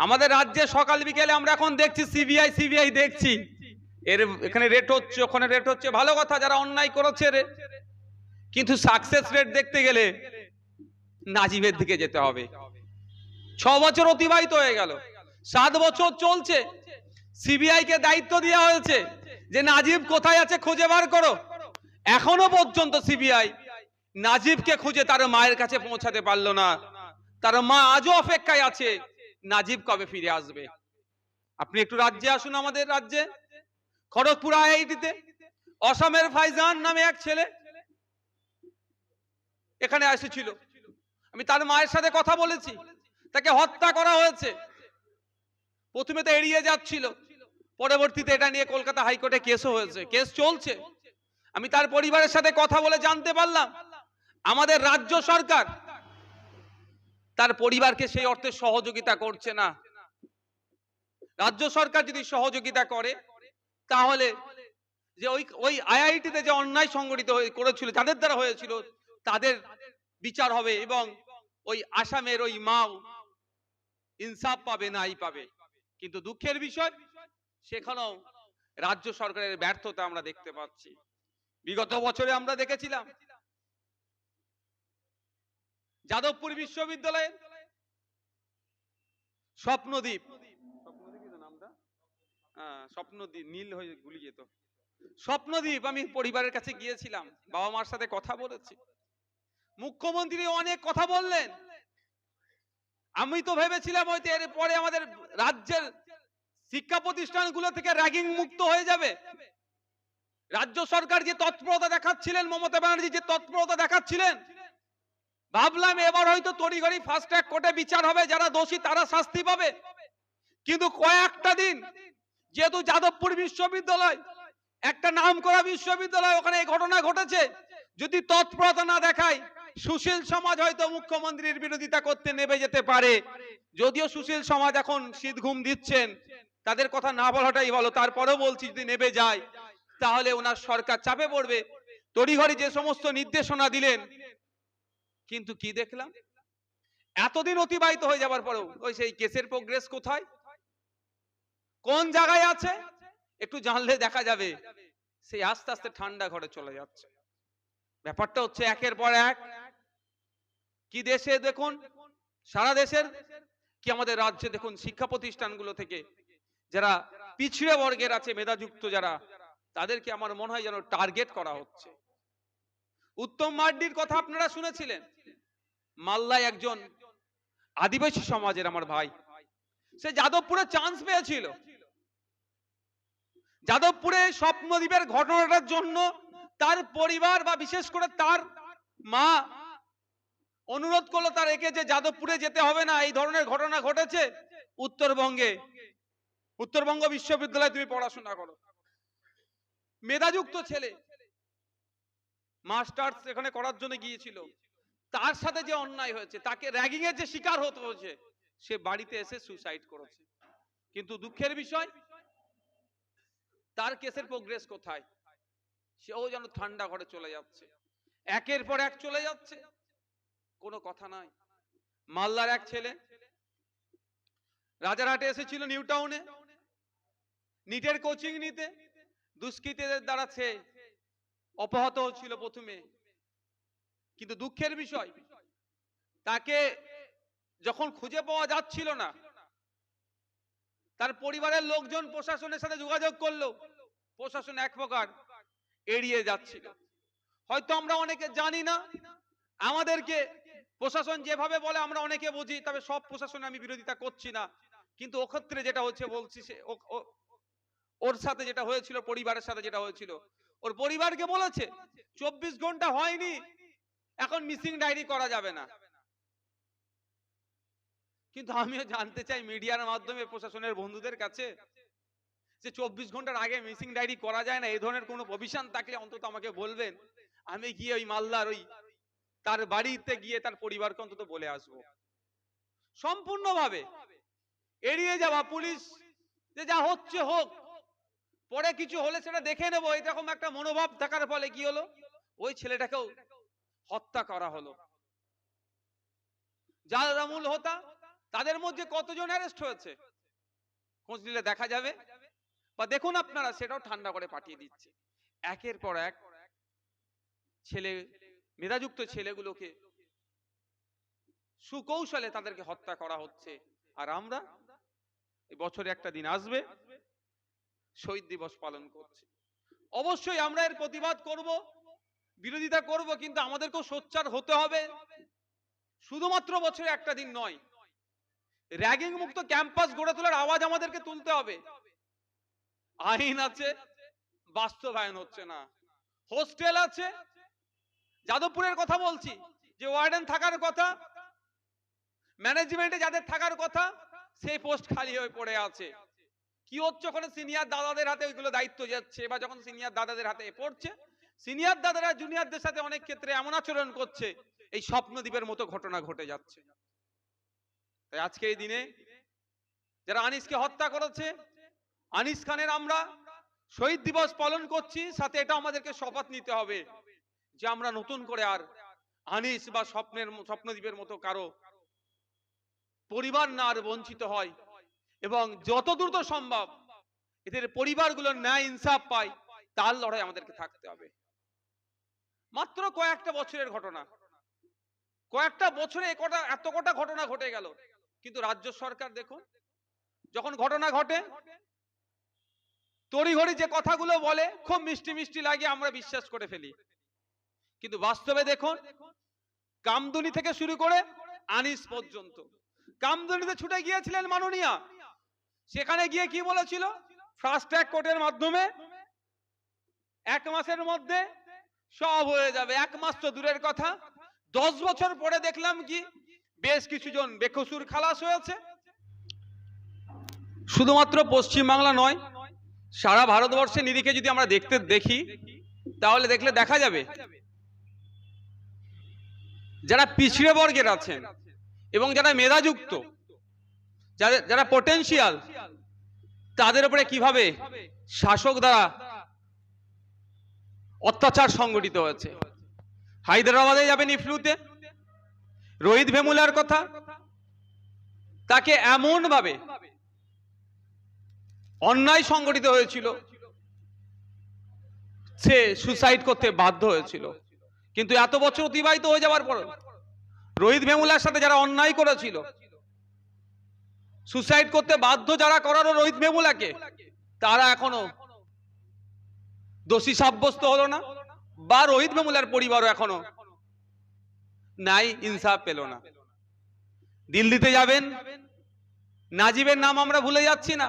আমাদের রাজ্যে সকাল বিকেলে আমরা এখন দেখছি সিবিআই দেখছি, এর এখানে রেট হচ্ছে, ওখানে রেট হচ্ছে, ভালো কথা, যারা অন্যায় করেছে রে, কিন্তু সাকসেস রেট দেখতে গেলে নাজিবের দিকে যেতে হবে। 6 বছর অতিবাহিত হয়ে গেল, 7 বছর চলছে, সিবিআই কে দায়িত্ব দেওয়া হয়েছে যে নাজিব কোথায় আছে খুঁজে বার করো। এখনো পর্যন্ত সিবিআই নাজিবকে খুঁজে তার মায়ের কাছে পৌঁছাতে পারলো না। তার মা আজও অপেক্ষায় আছে নাজিব কবে ফিরে আসবে। আপনি একটু রাজ্যে আসুন, আমাদের রাজ্যে খড়গপুর আইআইটিতে অসমের ফাইজান নামে এক ছেলে এখানে এসেছিল, আমি তার মায়ের সাথে কথা বলেছি, তাকে হত্যা করা হয়েছে। প্রথমে তো এড়িয়ে যাচ্ছিল, পরবর্তীতে এটা নিয়ে কলকাতা হাইকোর্টে কেসও হয়েছে, কেস চলছে। আমি তার পরিবারের সাথে কথা বলে জানতে পারলাম আমাদের রাজ্য সরকার তার পরিবারকে সেই অর্থে সহযোগিতা করছে না। রাজ্য সরকার যদি সহযোগিতা করে তাহলে যে ওই আইআইটিতে যে অন্যায় সংগঠিত করেছিল, যাদের দ্বারা হয়েছিল, তাদের বিচার হবে এবং ওই আসামের ওই মাও ইনসাফ পাবে, নাই পাবে। কিন্তু দুঃখের বিষয় সেখানেও রাজ্য সরকারের ব্যর্থতা আমরা দেখতে পাচ্ছি। বিগত বছরে আমরা দেখেছিলাম যাদবপুর বিশ্ববিদ্যালয়ের স্বপ্নদ্বীপ, স্বপ্নদ্বীপ নীল হয়ে গুলি যেত, স্বপ্নদ্বীপ, আমি পরিবারের কাছে গিয়েছিলাম, বাবা মার সাথে কথা বলেছি, মুখ্যমন্ত্রী অনেক কথা বললেন। আমি তো ভেবেছিলাম হয়তো এর পরে আমাদের রাজ্যের শিক্ষা প্রতিষ্ঠানগুলো থেকে র্যাগিং মুক্ত হয়ে যাবে। রাজ্য সরকার যে তৎপরতা দেখাচ্ছিলেন, মমতা ব্যানার্জি যে তৎপরতা দেখাচ্ছিলেন, ভাবলাম এবার হয়তো তড়িঘড়ি ফাস্ট ট্র্যাক কোর্টে বিচার হবে, যারা দোষী তারা শাস্তি পাবে। কিন্তু কয়েকটা দিন, যেহেতু যাদবপুর বিশ্ববিদ্যালয় একটা নামকরা বিশ্ববিদ্যালয়, ওখানে এই ঘটনা ঘটেছে, যদি তৎপরতা না দেখায় সুশীল সমাজ হয়তো মুখ্যমন্ত্রীর বিরোধিতা করতে নেমে যেতে পারে। যদিও সুশীল সমাজ এখন শীত ঘুম দিচ্ছেন, তাদের কথা না বলাটাই ভালো, তারপরেও বলছি যদি নেমে যায় তাহলে ওনার সরকার চাপে পড়বে। তড়িঘড়ি যে সমস্ত নির্দেশনা দিলেন, কিন্তু কি দেখলাম এতদিন অতিবাহিত হয়ে যাবার পরেও ওই সেই কেসের প্রোগ্রেস কোথায়, কোন জায়গায় আছে, একটু জানলে দেখা যাবে সেই আস্তে আস্তে ঠান্ডা ঘরে চলে যাচ্ছে। ব্যাপারটা হচ্ছে একের পর এক, কি দেশে দেখুন, সারা দেশের কি আমাদের রাজ্যে দেখুন, শিক্ষা প্রতিষ্ঠানগুলো থেকে যারা পিছিয়ে বর্গের আছে, মেধাযুক্ত যারা, তাদেরকে আমার মনে হয় যেন টার্গেট করা হচ্ছে। উত্তম মার্ডির কথা আপনারা শুনেছিলেন, মালদায় একজন আদিবাসী সমাজের আমার ভাই, সে যাদবপুরে চান্স পেয়েছিল। যাদবপুরে স্বপ্নদ্বীপের ঘটনাটার জন্য তার পরিবার বা বিশেষ করে তার মা অনুরোধ করলো তার একে যে যাদবপুরে যেতে হবে না, এই ধরনের ঘটনা ঘটেছে উত্তরবঙ্গে, উত্তরবঙ্গ বিশ্ববিদ্যালয়ে তুমি পড়াশোনা করো। মেধাযুক্ত ছেলে, মাস্টার্স এখানে করার জন্য গিয়েছিল, তার সাথে যে অন্যায় হয়েছে, তাকে র্যাগিং এর যে শিকার হতে হয়েছে, সে বাড়িতে এসে সুসাইড করেছে। কিন্তু দুঃখের বিষয় তার কেসের প্রোগ্রেস কোথায়, সেও যেন ঠান্ডা ঘরে চলে যাচ্ছে, একের পর এক চলে যাচ্ছে, কোনো কথা নাই। মালদার এক ছেলে রাজারহাটে এসেছিল, নিউ টাউনে নিটের কোচিং নিতে, দুষ্কৃতীদের দ্বারা সে অপহত হচ্ছিল প্রথমে। কিন্তু দুঃখের বিষয় তাকে যখন খুঁজে পাওয়া যাচ্ছিল না, তার পরিবারের লোকজন প্রশাসনের সাথে যোগাযোগ করলো, প্রশাসন এক প্রকার এড়িয়ে যাচ্ছিল। হয়তো আমরা অনেকে জানি না, আমাদেরকে প্রশাসন যেভাবে বলে আমরা অনেকে বুঝি, তবে সব প্রশাসনে আমি বিরোধিতা করছি না, কিন্তু ও ক্ষেত্রে যেটা হচ্ছে বলছি, সে ওর সাথে যেটা হয়েছিল, পরিবারের সাথে যেটা হয়েছিল, ওর পরিবারকে বলেছে 24 ঘন্টা হয়নি, এখন মিসিং ডায়েরি করা যাবে না। কিন্তু আমিও জানতে চাই মিডিয়ার মাধ্যমে প্রশাসনের বন্ধুদের কাছে যে 24 ঘন্টার আগে মিসিং ডায়েরি করা যায় না, এই ধরনের কোনো প্রভিশন থাকলে অন্তত আমাকে বলবেন, আমি গিয়ে ওই মালদার ওই তার বাড়িতে গিয়ে তার পরিবারকে অন্তত বলে আসবো। সম্পূর্ণভাবে এড়িয়ে যাওয়া, পুলিশ যে যা হচ্ছে হোক, পরে কিছু হলে সেটা দেখে নেবো, এরকম একটা মনোভাব থাকার ফলে কি হলো, ওই ছেলেটাকেও হত্যা করা হলো। জালামুল হোতা তাদের মধ্যে কতজন অ্যারেস্ট হয়েছে খোঁজ নিলে দেখা যাবে, বা দেখুন আপনারা, সেটাও ঠান্ডা করে পাঠিয়ে দিচ্ছে। একের পর এক ছেলে, মেধাযুক্ত ছেলেগুলোকে সুকৌশলে তাদেরকে হত্যা করা হচ্ছে। আর আমরা এই বছরে একটা দিন আসবে, শহীদ দিবস পালন করছি। অবশ্যই আমরা এর প্রতিবাদ করব, বিরোধিতা করব, কিন্তু আমাদেরকেও সোচ্চার হতে হবে। শুধুমাত্র বছরে একটা দিন নয়, র্যাগিং মুক্ত ক্যাম্পাস গড়ে তোলার আওয়াজ আমাদেরকে তুলতে হবে। আইন আছে, বাস্তবায়ন হচ্ছে না। হোস্টেল আছে, যাদবপুরের কথা বলছি, যে ওয়ার্ডেন থাকার কথা, ম্যানেজমেন্টে যাদের থাকার কথা, সেই পোস্ট খালি হয়ে পড়ে আছে। কি হচ্ছে ওখানে? সিনিয়র দাদাদের হাতে ওইগুলো দায়িত্ব যাচ্ছে, বা যখন সিনিয়র দাদাদের হাতে পড়ছে, সিনিয়র দাদারা জুনিয়রদের সাথে অনেক ক্ষেত্রে এমন আচরণ করছে, এই স্বপ্নদ্বীপের মতো ঘটনা ঘটে যাচ্ছে। তাই আজকে এই দিনে যারা আনিসকে হত্যা করেছে, আনিস খানের আমরা শহীদ দিবস পালন করছি, সাথে এটা আমাদেরকে শপথ নিতে হবে যে আমরা নতুন করে আর আনিস বা স্বপ্নদ্বীপের মতো কারো পরিবার না আর বঞ্চিত হয়, এবং যত দ্রুত সম্ভব এদের পরিবারগুলোর ন্যায় ইনসাফ পায়, তার লড়াই আমাদেরকে থাকতে হবে। মাত্র কয়েকটা বছরের ঘটনা, কয়েকটা বছরে এত কটা ঘটনা ঘটে গেল, কিন্তু রাজ্য সরকার দেখুন, যখন ঘটনা ঘটে তড়িঘড়ি যে কথাগুলো বলে, খুব মিষ্টি মিষ্টি লাগে, আমরা বিশ্বাস করে ফেলি। কিন্তু বাস্তবে দেখুন, কামদুনি থেকে শুরু করে আনিস পর্যন্ত, কামদুনিতে ছুটে গিয়েছিলেন মাননীয়া, সেখানে গিয়ে কি বলেছিল? ফাস্ট ট্র্যাক কোর্টের মাধ্যমে 1 মাসের মধ্যে সব হয়ে যাবে। 1 মাস তো দূরের কথা, 10 বছর পরে দেখলাম কি বেশ কিছু জন বেকসুর খালাস হয়েছে। শুধুমাত্র পশ্চিমবাংলা নয়, সারা ভারতবর্ষে নিরিখে যদি আমরা দেখি, তাহলে দেখলে দেখা যাবে যারা পিছড়ে বর্গের আছেন এবং যারা মেধাযুক্ত, যারা পটেনশিয়াল, তাদের উপরে কিভাবে শাসক দ্বারা অত্যাচার সংগঠিত হয়েছে। হায়দ্রাবাদে যাবেন ইফলুতে, রোহিত ভেমুলার কথা, তাকে এমন ভাবে অন্যায় সংগঠিত হয়েছিল, সে সুসাইড করতে বাধ্য হয়েছিল। কিন্তু এত বছর অতিবাহিত হয়ে যাওয়ার পর রোহিত ভেমুলার সাথে যারা অন্যায় করেছিল, সুসাইড করতে বাধ্য যারা করালো রোহিত ভেমুলাকে, তারা এখনো দোষী সাব্যস্ত হলো না, বা রোহিত ভেমুলার পরিবারও এখনো নাই ইনসাফ পেল না। দিল্লিতে যাবেন, নাজিবের নাম আমরা ভুলে যাচ্ছি না।